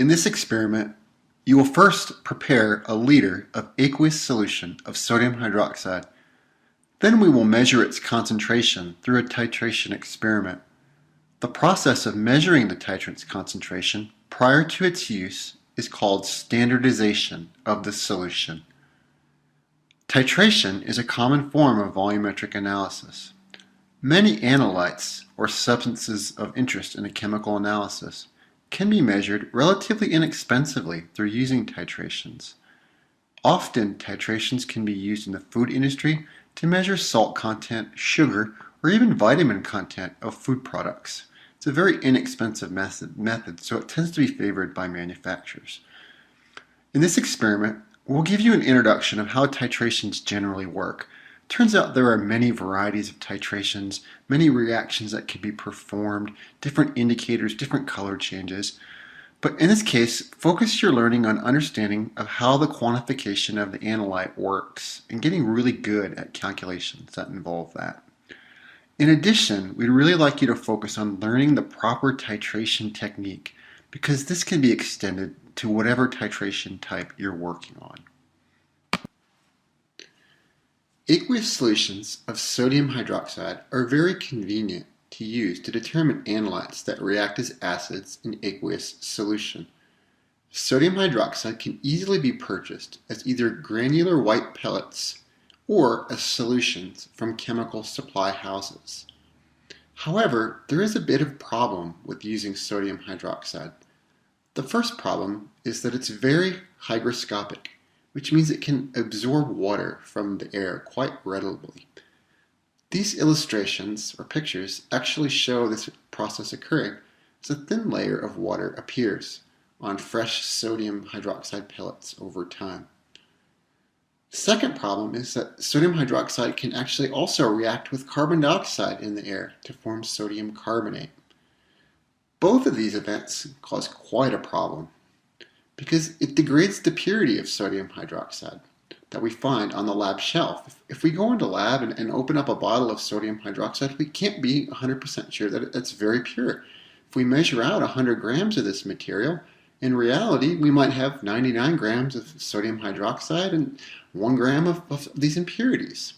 In this experiment, you will first prepare a liter of aqueous solution of sodium hydroxide. Then we will measure its concentration through a titration experiment. The process of measuring the titrant's concentration prior to its use is called standardization of the solution. Titration is a common form of volumetric analysis. Many analytes, or substances of interest in a chemical analysis, can be measured relatively inexpensively through using titrations. Often, titrations can be used in the food industry to measure salt content, sugar, or even vitamin content of food products. It's a very inexpensive method, so it tends to be favored by manufacturers. In this experiment, we'll give you an introduction of how titrations generally work. Turns out there are many varieties of titrations, many reactions that can be performed, different indicators, different color changes. But in this case, focus your learning on understanding of how the quantification of the analyte works and getting really good at calculations that involve that. In addition, we'd really like you to focus on learning the proper titration technique because this can be extended to whatever titration type you're working on. Aqueous solutions of sodium hydroxide are very convenient to use to determine analytes that react as acids in aqueous solution. Sodium hydroxide can easily be purchased as either granular white pellets or as solutions from chemical supply houses. However, there is a bit of problem with using sodium hydroxide. The first problem is that it's very hygroscopic, which means it can absorb water from the air quite readily. These illustrations or pictures actually show this process occurring as a thin layer of water appears on fresh sodium hydroxide pellets over time. The second problem is that sodium hydroxide can actually also react with carbon dioxide in the air to form sodium carbonate. Both of these events cause quite a problem because it degrades the purity of sodium hydroxide that we find on the lab shelf. If we go into lab and open up a bottle of sodium hydroxide, we can't be 100% sure that it's very pure. If we measure out 100 grams of this material, in reality, we might have 99 grams of sodium hydroxide and 1 gram of these impurities.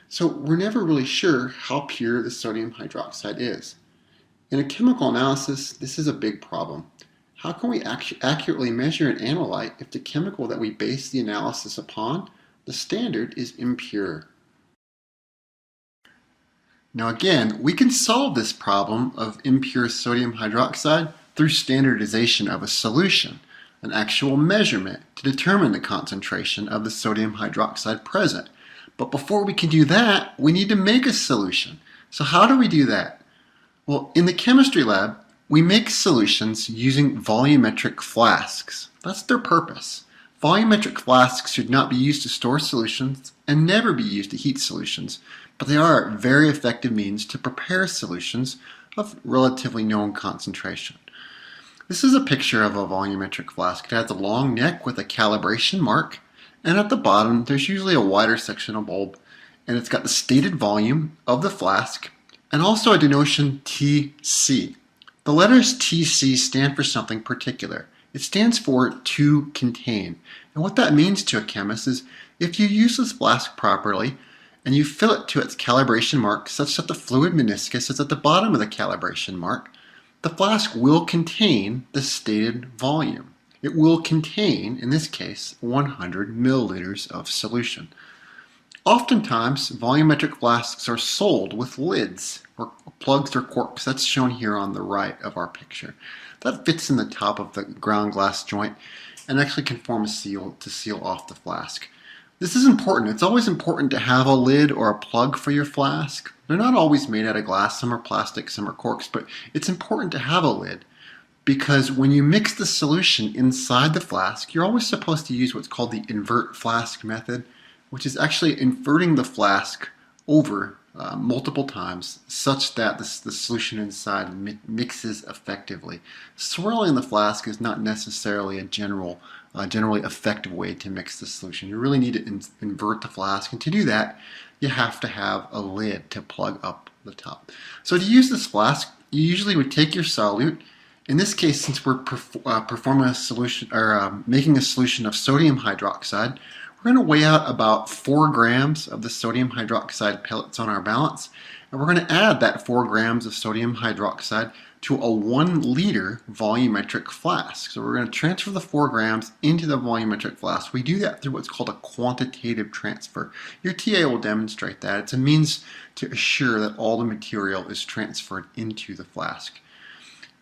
So we're never really sure how pure the sodium hydroxide is. In a chemical analysis, this is a big problem. How can we accurately measure an analyte if the chemical that we base the analysis upon, the standard, is impure? Now again, we can solve this problem of impure sodium hydroxide through standardization of a solution, an actual measurement to determine the concentration of the sodium hydroxide present. But before we can do that, we need to make a solution. So how do we do that? Well, in the chemistry lab, we make solutions using volumetric flasks. That's their purpose. Volumetric flasks should not be used to store solutions and never be used to heat solutions, but they are a very effective means to prepare solutions of relatively known concentration. This is a picture of a volumetric flask. It has a long neck with a calibration mark, and at the bottom there's usually a wider sectional bulb, and it's got the stated volume of the flask and also a denotation TC. The letters TC stand for something particular. It stands for to contain. And what that means to a chemist is if you use this flask properly and you fill it to its calibration mark such that the fluid meniscus is at the bottom of the calibration mark, the flask will contain the stated volume. It will contain, in this case, 100 milliliters of solution. Oftentimes, volumetric flasks are sold with lids, or plugs or corks. That's shown here on the right of our picture. That fits in the top of the ground glass joint and actually can form a seal to seal off the flask. This is important. It's always important to have a lid or a plug for your flask. They're not always made out of glass. Some are plastic, some are corks, but it's important to have a lid because when you mix the solution inside the flask, you're always supposed to use what's called the invert flask method, which is actually inverting the flask over multiple times such that the solution inside mixes effectively. Swirling the flask is not necessarily a generally effective way to mix the solution. You really need to invert the flask, and to do that you have to have a lid to plug up the top. So to use this flask, you usually would take your solute, In this case, since we're performing a solution or making a solution of sodium hydroxide, we're going to weigh out about 4 grams of the sodium hydroxide pellets on our balance, and we're going to add that 4 grams of sodium hydroxide to a 1 liter volumetric flask. So we're going to transfer the 4 grams into the volumetric flask. We do that through what's called a quantitative transfer. Your TA will demonstrate that. It's a means to assure that all the material is transferred into the flask.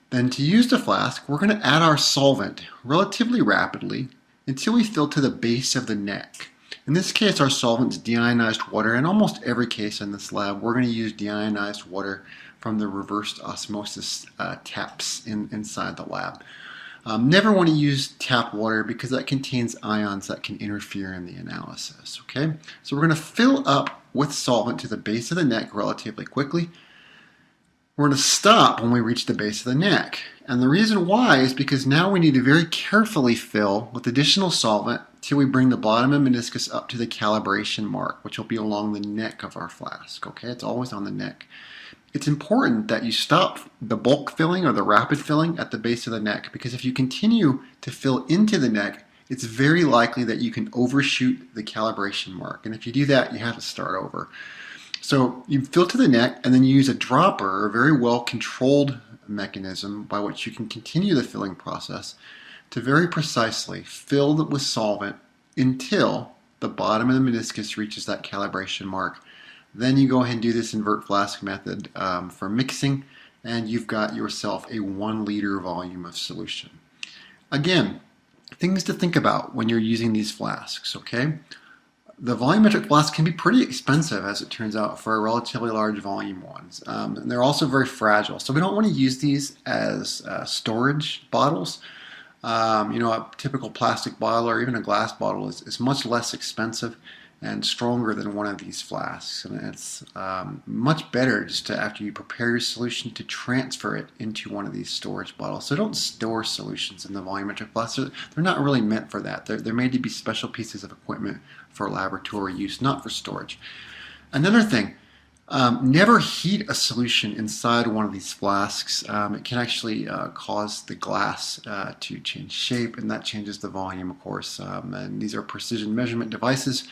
Then to use the flask, we're going to add our solvent relatively rapidly until we fill to the base of the neck. In this case, our solvent is deionized water. In almost every case in this lab, we're going to use deionized water from the reversed osmosis taps inside the lab. Never want to use tap water because that contains ions that can interfere in the analysis. Okay, so we're going to fill up with solvent to the base of the neck relatively quickly. We're going to stop when we reach the base of the neck. And the reason why is because now we need to very carefully fill with additional solvent till we bring the bottom of the meniscus up to the calibration mark, which will be along the neck of our flask. Okay, it's always on the neck. It's important that you stop the bulk filling or the rapid filling at the base of the neck, because if you continue to fill into the neck, it's very likely that you can overshoot the calibration mark. And if you do that, you have to start over. So you fill to the neck and then you use a dropper, a very well controlled mechanism by which you can continue the filling process to very precisely fill with solvent until the bottom of the meniscus reaches that calibration mark. Then you go ahead and do this invert flask method for mixing, and you've got yourself a 1 liter volume of solution. Again, things to think about when you're using these flasks, okay? The volumetric flasks can be pretty expensive, as it turns out, for relatively large volume ones. And they're also very fragile, so we don't want to use these as storage bottles. A typical plastic bottle or even a glass bottle is much less expensive and stronger than one of these flasks. And it's much better just to, after you prepare your solution, to transfer it into one of these storage bottles. So don't store solutions in the volumetric flasks. They're not really meant for that. They're made to be special pieces of equipment for laboratory use, not for storage. Another thing, never heat a solution inside one of these flasks. It can actually cause the glass to change shape, and that changes the volume, of course. And these are precision measurement devices,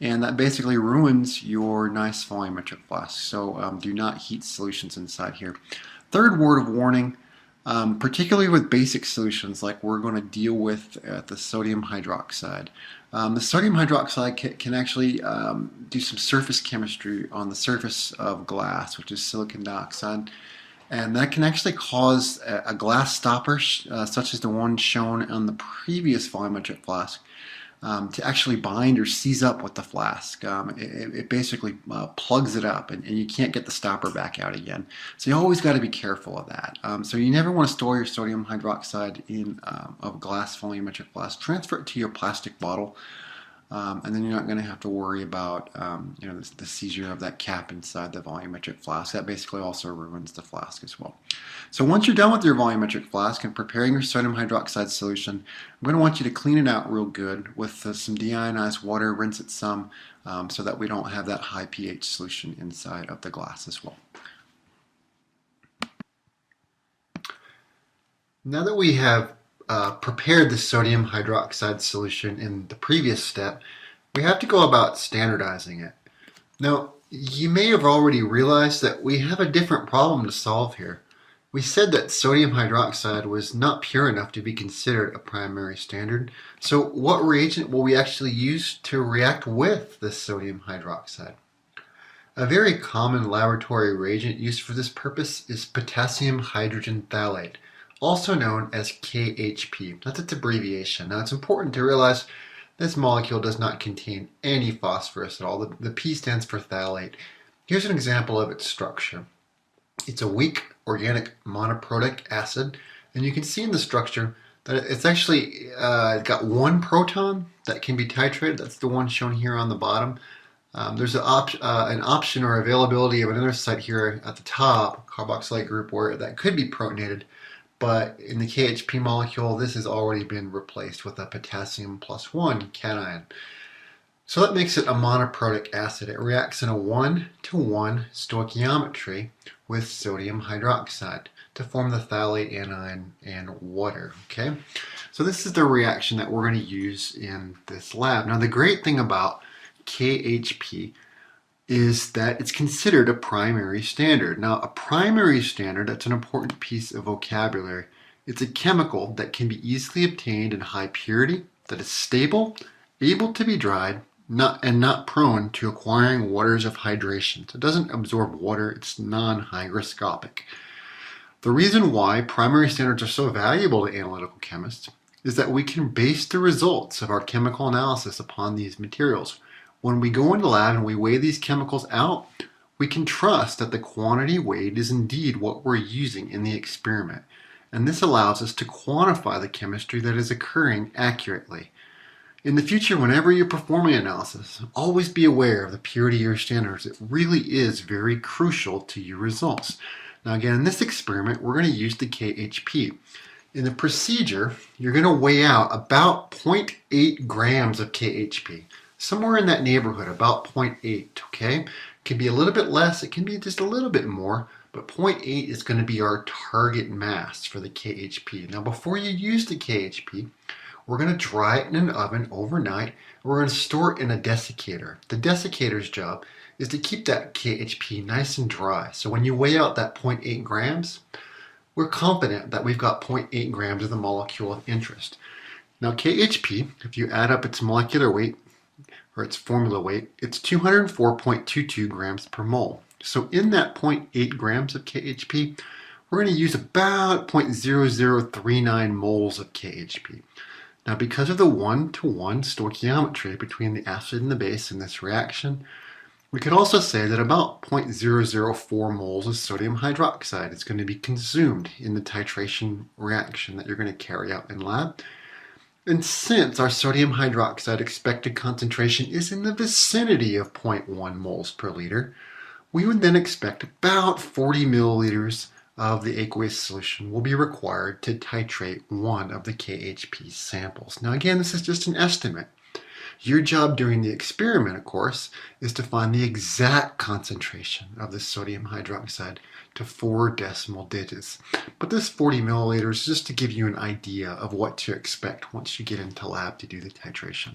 and that basically ruins your nice volumetric flask. So do not heat solutions inside here. Third word of warning, particularly with basic solutions like we're going to deal with the sodium hydroxide. The sodium hydroxide can actually do some surface chemistry on the surface of glass, which is silicon dioxide, and that can actually cause a glass stopper, such as the one shown on the previous volumetric flask, to actually bind or seize up with the flask. It basically plugs it up, and you can't get the stopper back out again. So you always got to be careful of that. So you never want to store your sodium hydroxide in a glass volumetric flask. Transfer it to your plastic bottle, and then you're not going to have to worry about the seizure of that cap inside the volumetric flask. That basically also ruins the flask as well. So once you're done with your volumetric flask and preparing your sodium hydroxide solution, I'm going to want you to clean it out real good with some deionized water, rinse it some, so that we don't have that high pH solution inside of the glass as well. Now that we have prepared the sodium hydroxide solution in the previous step, we have to go about standardizing it. Now, you may have already realized that we have a different problem to solve here. We said that sodium hydroxide was not pure enough to be considered a primary standard. So what reagent will we actually use to react with this sodium hydroxide? A very common laboratory reagent used for this purpose is potassium hydrogen phthalate, also known as KHP. That's its abbreviation. Now it's important to realize this molecule does not contain any phosphorus at all. The P stands for phthalate. Here's an example of its structure. It's a weak organic monoprotic acid, and you can see in the structure that it's actually got one proton that can be titrated. That's the one shown here on the bottom. There's an option or availability of another site here at the top, carboxylate group, where that could be protonated. But in the KHP molecule, this has already been replaced with a potassium +1 cation. So that makes it a monoprotic acid. It reacts in a 1-to-1 stoichiometry with sodium hydroxide. to form the phthalate anion and water. Okay, so this is the reaction that we're going to use in this lab. Now the great thing about KHP is that it's considered a primary standard. Now a primary standard, that's an important piece of vocabulary. It's a chemical that can be easily obtained in high purity, that is stable, able to be dried, not prone to acquiring waters of hydration. So it doesn't absorb water, it's non-hygroscopic. The reason why primary standards are so valuable to analytical chemists is that we can base the results of our chemical analysis upon these materials. When we go into the lab and we weigh these chemicals out, we can trust that the quantity weighed is indeed what we're using in the experiment. And this allows us to quantify the chemistry that is occurring accurately. In the future, whenever you're performing analysis, always be aware of the purity of your standards. It really is very crucial to your results. Now again, in this experiment, we're going to use the KHP. In the procedure, you're going to weigh out about 0.8 grams of KHP. Somewhere in that neighborhood, about 0.8, okay? It can be a little bit less, it can be just a little bit more, but 0.8 is going to be our target mass for the KHP. Now before you use the KHP, we're going to dry it in an oven overnight. We're going to store it in a desiccator. The desiccator's job is to keep that KHP nice and dry. So when you weigh out that 0.8 grams, we're confident that we've got 0.8 grams of the molecule of interest. Now KHP, if you add up its molecular weight, or its formula weight, it's 204.22 grams per mole. So in that 0.8 grams of KHP, we're going to use about 0.0039 moles of KHP. Now because of the one-to-one stoichiometry between the acid and the base in this reaction, we could also say that about 0.004 moles of sodium hydroxide is going to be consumed in the titration reaction that you're going to carry out in lab. And since our sodium hydroxide expected concentration is in the vicinity of 0.1 moles per liter, we would then expect about 40 milliliters of the aqueous solution will be required to titrate one of the KHP samples. Now again, this is just an estimate. Your job during the experiment, of course, is to find the exact concentration of the sodium hydroxide to 4 decimal digits. But this 40 milliliters is just to give you an idea of what to expect once you get into lab to do the titration.